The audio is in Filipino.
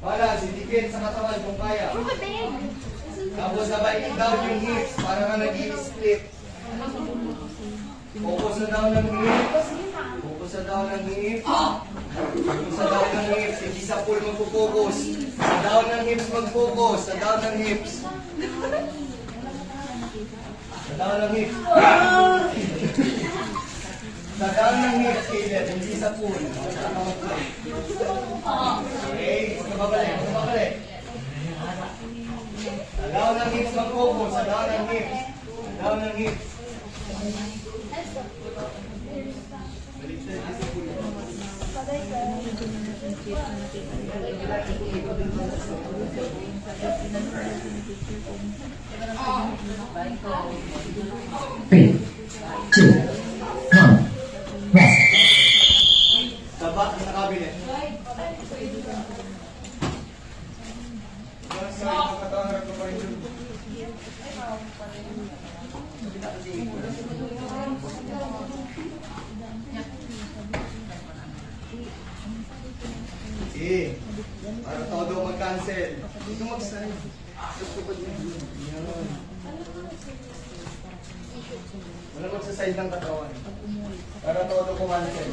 Balance, idikit sa katawan kung kaya. Tapos sabay down yung hips para ka nag-i-split. Focus na down ng hips. Focus na down ng hips. Focus sa down ng hips. Hindi sa pull magpo-focus. Sa down ng hips mag-focus. Sa down ng hips. Sa down ng hips. Sa down ng hips, Caleb. Hindi sa pull. Okay, magkababalik. Magkababalik. Sa down ng hips mag-focus. Sa down ng hips. Sa down ng hips. Three, two, one, rest. Taba sa cabinet. Sige. Para todo mag-cancel. Dito mag-sign. Yan. Wala magsa-side ng katawan. Para todo kumancel.